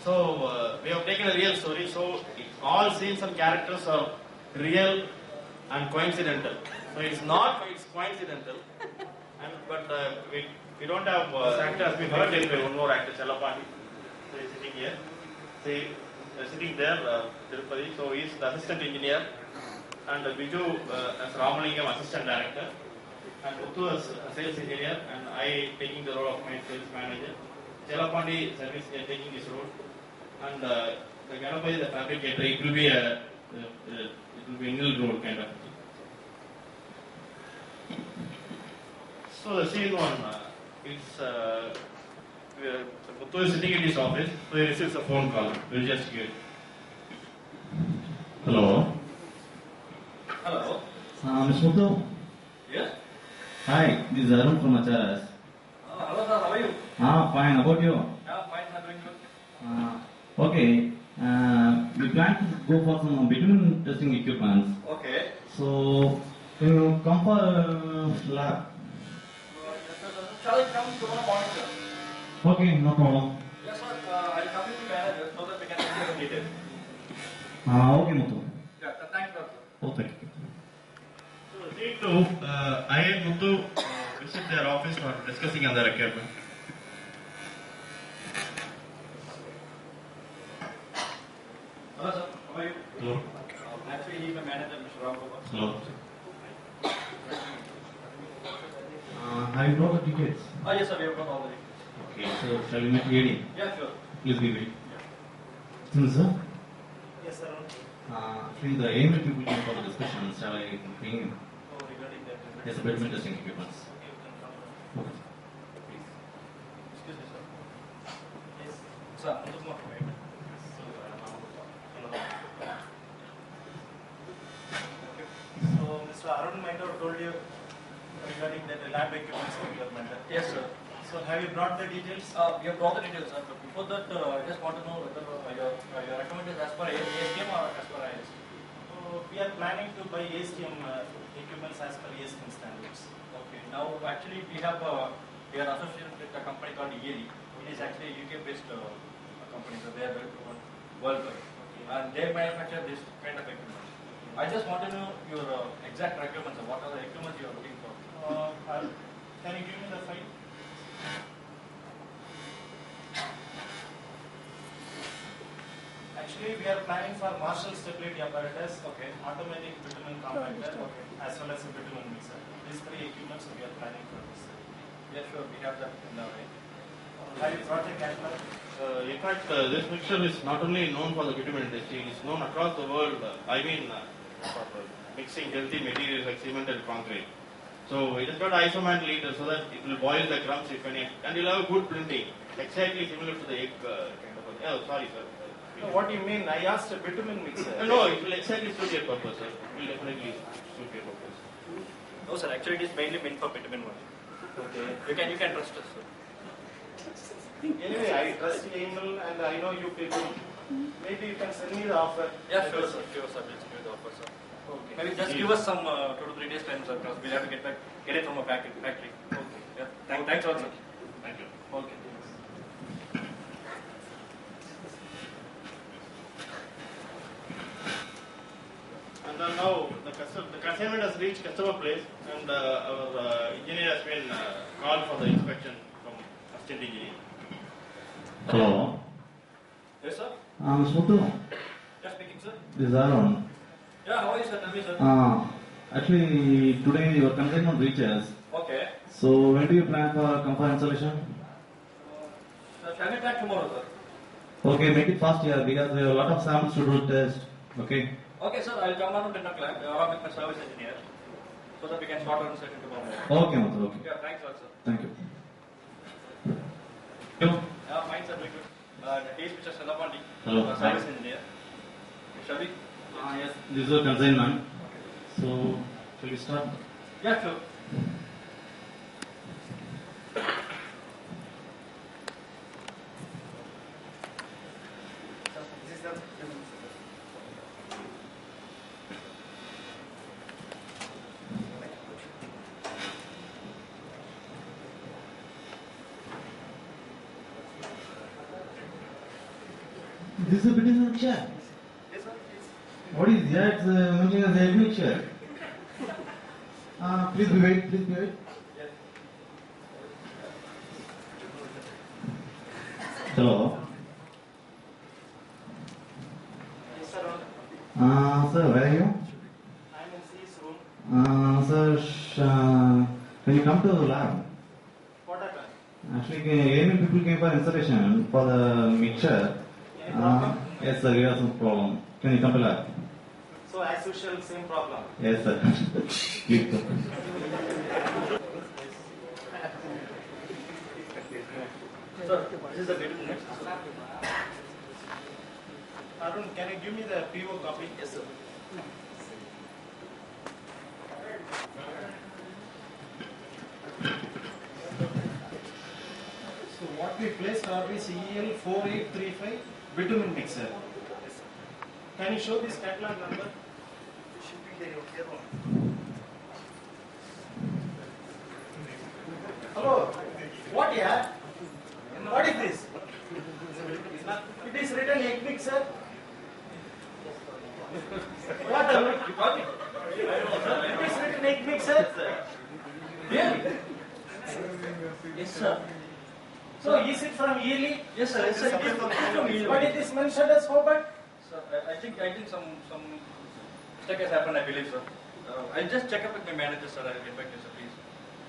So we have taken a real story. So all scenes and characters are real and coincidental. So it's not, it's coincidental. But we don't have this actor has been heard anyway. One more actor, Chalapani. So he's sitting here. See, sitting there, Tirupati. So he's the assistant engineer, and Biju as Ramalingam, assistant director, and Uttu as sales engineer, and I taking the role of my sales manager. Chalapandi service taking this role, and the Ganapati, the fabricator. It will be a nil role kind of. So the scene one, it's Muthu is sitting in his office, so he receives a phone call. We'll just give it. Hello. Hello. Mr. Muthu. Yes. Hi, this is Arun from HRS. Hello sir, how are you? Fine. About you? Yeah, fine sir, doing good. Okay. We plan to go for some bitumen testing equipments. Okay. So, can you come for lab? Shall I come tomorrow morning, sir? Okay, no problem. Yes, sir. I'll come with the manager so that we can discuss the details. Okay, Muthu. Yeah, thanks, sir. Oh, thank you. So, scene two, I and Muthu visit their office for discussing on the requirement. Hello, sir. How are you? Hello. Actually, he's my manager, Mr. Ramgopal. Hello. Have you brought the tickets? Oh, yes, sir. We have got all the details. Okay, so shall we meet ready? Yeah, sure. Please be ready. Sir? Yes, sir. Actually, the aim will be for the discussion. Shall I bring in? Oh, regarding that. Yes, bitumen testing equipments. Okay, you can come. Okay. Please. Excuse me, sir. Yes. Sir, Muthu Kumar from Airtel. So, Mr. Arun might have told you regarding the lab equipment requirement. Yes, sir. So, have you brought the details? We have brought the details, sir. But before that, I just want to know whether your recommend is as per ASTM or as per IS. So, we are planning to buy ASTM equipments as per ASTM standards. Okay. Now, actually, we are associated with a company called ELE. It is actually a UK-based company, so they are very proven worldwide. And they manufacture this kind of equipment. I just want to know your exact requirements. What are the equipments you are looking for? Can you give me the file? Actually, we are planning for Marshall stability apparatus, Okay. automatic bitumen compactor, as well as a bitumen mixer. These three equipments we are planning for this. Yeah, sure. We have that in the way. Have you brought the catalog? In fact, this mixture is not only known for the bitumen industry, it is known across the world. For mixing healthy materials like cement and concrete. So it has got isoman leader so that it will boil the crumbs if any, and it will have good printing, exactly similar to the egg kind of. Oh, sorry, sir. No, what do you mean? I asked a bitumen mixer. No, it will exactly suit your purpose, sir. It will definitely suit your purpose. No, sir. Actually, it is mainly meant for bitumen one. Okay. You can trust us, sir. Anyway, I trust Emil and I know you people. Maybe you can send me the offer. Yeah, sure, sir. Sure, sir. We'll give you the offer, sir. Okay. Maybe just give us some 2 to 3 days time, sir, because we'll have to get it from a factory. Okay. Yeah. Thanks a lot, sir. Thank you. Okay. And then now the consignment has reached customer place, and our engineer has been called for the inspection from assistant engineer. Hello. Yes, sir. Mr. Muthu. Just speaking, sir. This is Arun. Yeah, how are you, sir? Tell me, sir. Actually, today your consignment reaches. Okay. So, when do you plan for comfort installation? Shall we plan tomorrow, sir? Okay, make it fast here because we have a lot of samples to do test. Okay. Okay, sir. I'll come around 10 o'clock along with my service engineer so that we can start our inspection tomorrow. Okay, Muthu. Okay. Yeah, thanks a lot, sir. Thank you. Hello. Yeah, fine, sir. Very good. He is Mr. Salapandi, Hello. service engineer. Shall we? Yes. This is your consignment. So, shall we start? Yeah, sure. This is the This is a bitumen mixture. Yes, sir. Yes. What is that? It's mentioning as egg mixture. Please be wait. Please be wait. Yes. Hello. Yes, sir. Sir, where are you? I'm in C's room. Sir, can you come to the lab? What happened? Actually, AML people came for installation for the mixture. Any problem? Yes, sir, we have some problem. Can you come to lab? So as usual, same problem. Yes, sir. Please come. Sir, this is the bitumen mix. Arun, can you give me the PO copy? Yes, sir. So what we placed RBCEL 4835 bitumen mixer. Can you show this catalog number? Should be here. Hello. What yeah? What is this? It is written egg mixer. What? You got it? It is written egg mixer. Really? Yes, sir. So is it from Ely? Yes, sir. Yes, sir. It is from Ely. But it is mentioned as Hobart. Sir, I think some mistake has happened, I believe, sir. I'll just check up with my manager, sir. I'll get back to you, sir, please.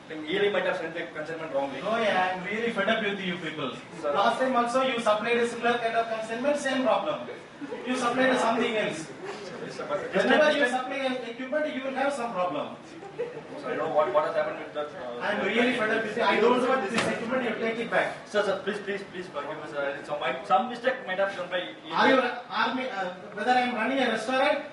I think Ely might have sent the consignment wrongly. No, yeah, I'm really fed up with you people. Sir. Last time also you supplied a similar kind of consignment, same problem. You supplied something else. Yes, sir. But Whenever you supply equipment, you will have some problem. So I don't know what has happened with that. I'm really fed up with you. I don't want this equipment, you take it back. Sir, please forgive me, sir. Some mistake might have done by Ely. Are you, whether I'm running a restaurant?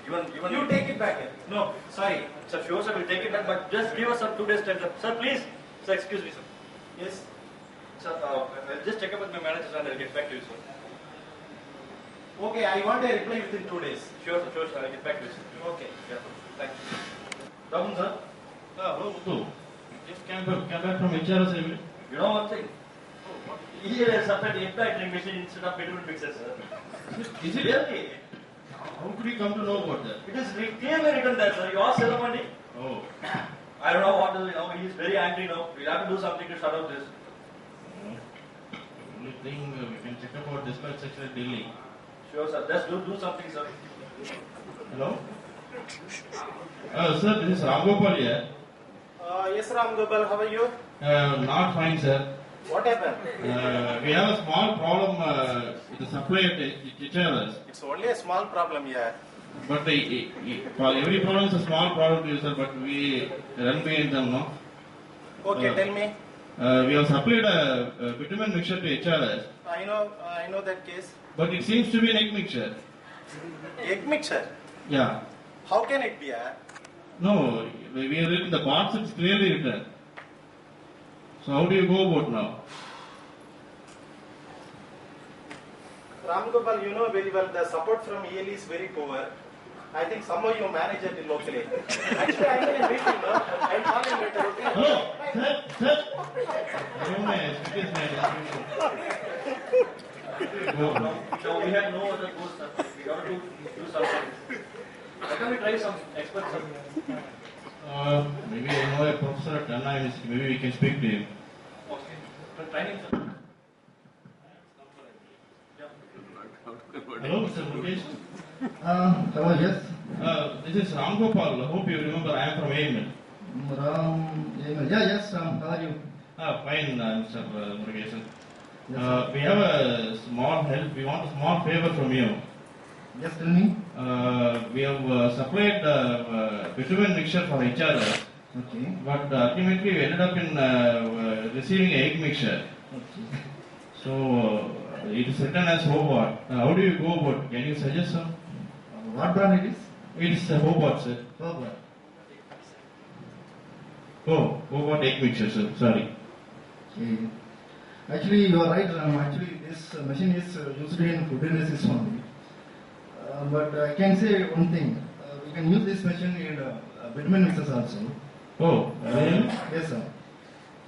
Even You take it back. No, sorry. Sir, sure, sir, we'll take it back, but just give us some 2 days time, sir. Sir, please. Sir, excuse me, sir. Yes. Sir, I'll just check up with my manager, sir, and I'll get back to you, sir. Okay, I want a reply within 2 days. Sure, sir, I'll get back to you, sir. Okay. Yeah, thank you. Come, sir. Hello. Muthu. Just came back from HRS email. You know one thing? Here is separate egg machine instead of bitumen mixer, sir. Is it? Really? How could you come to know about that? It is clearly written there, sir. You ask Selamani. Oh. I don't know what to do now. He is very angry now. We'll have to do something to shut out this. Only thing we can check about dispatch section at Delhi. Sure, sir. Just do something, sir. Hello? Sir, this is Ramgopal here. Yes, Ram Gopal, how are you? Not fine, sir. What happened? We have a small problem with the supply of HRS. It's only a small problem here. But for every problem is a small problem to you, sir, but we run behind them, no? Okay, tell me. We have supplied a bitumen mixture to HRS, I know that case. but it seems to be an egg mixture. Egg mixture. Yeah. How can it be? No, we have written the parts, it's clearly written. So how do you go about now? Ram Gopal, you know very well the support from EL is very poor. I think somehow you manage it locally. Actually, I'm in a meeting, no? I'll call you later, okay? Hello, sir. I don't know, it is No, we have no other course, sir. We got to do something. Why can't we try some experts, sir? Maybe I know a professor at Anna University. Maybe we can speak to him. Okay. But training, sir. Hello, Mr. Mukesh. Hello, yes. This is Ram Gopal. I hope you remember I am from AML. Yes, how are you? Fine, Mr. Murugesan. Yes, We have a small help. We want a small favor from you. yes, tell me. We have supplied bitumen mixture for HRS, Okay. but ultimately we ended up in receiving egg mixture. Okay. So it is written as Hobart. How do you go about? Can you suggest some? What brand it is? It is Hobart, sir. Hobart. Oh, Hobart egg mixture, sir. Sorry. Okay. Actually, you are right, Ram. Actually, this machine is used in food analysis only. But I can say one thing. We can use this machine in bitumen mixers also. Oh, really? Yes, sir.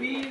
We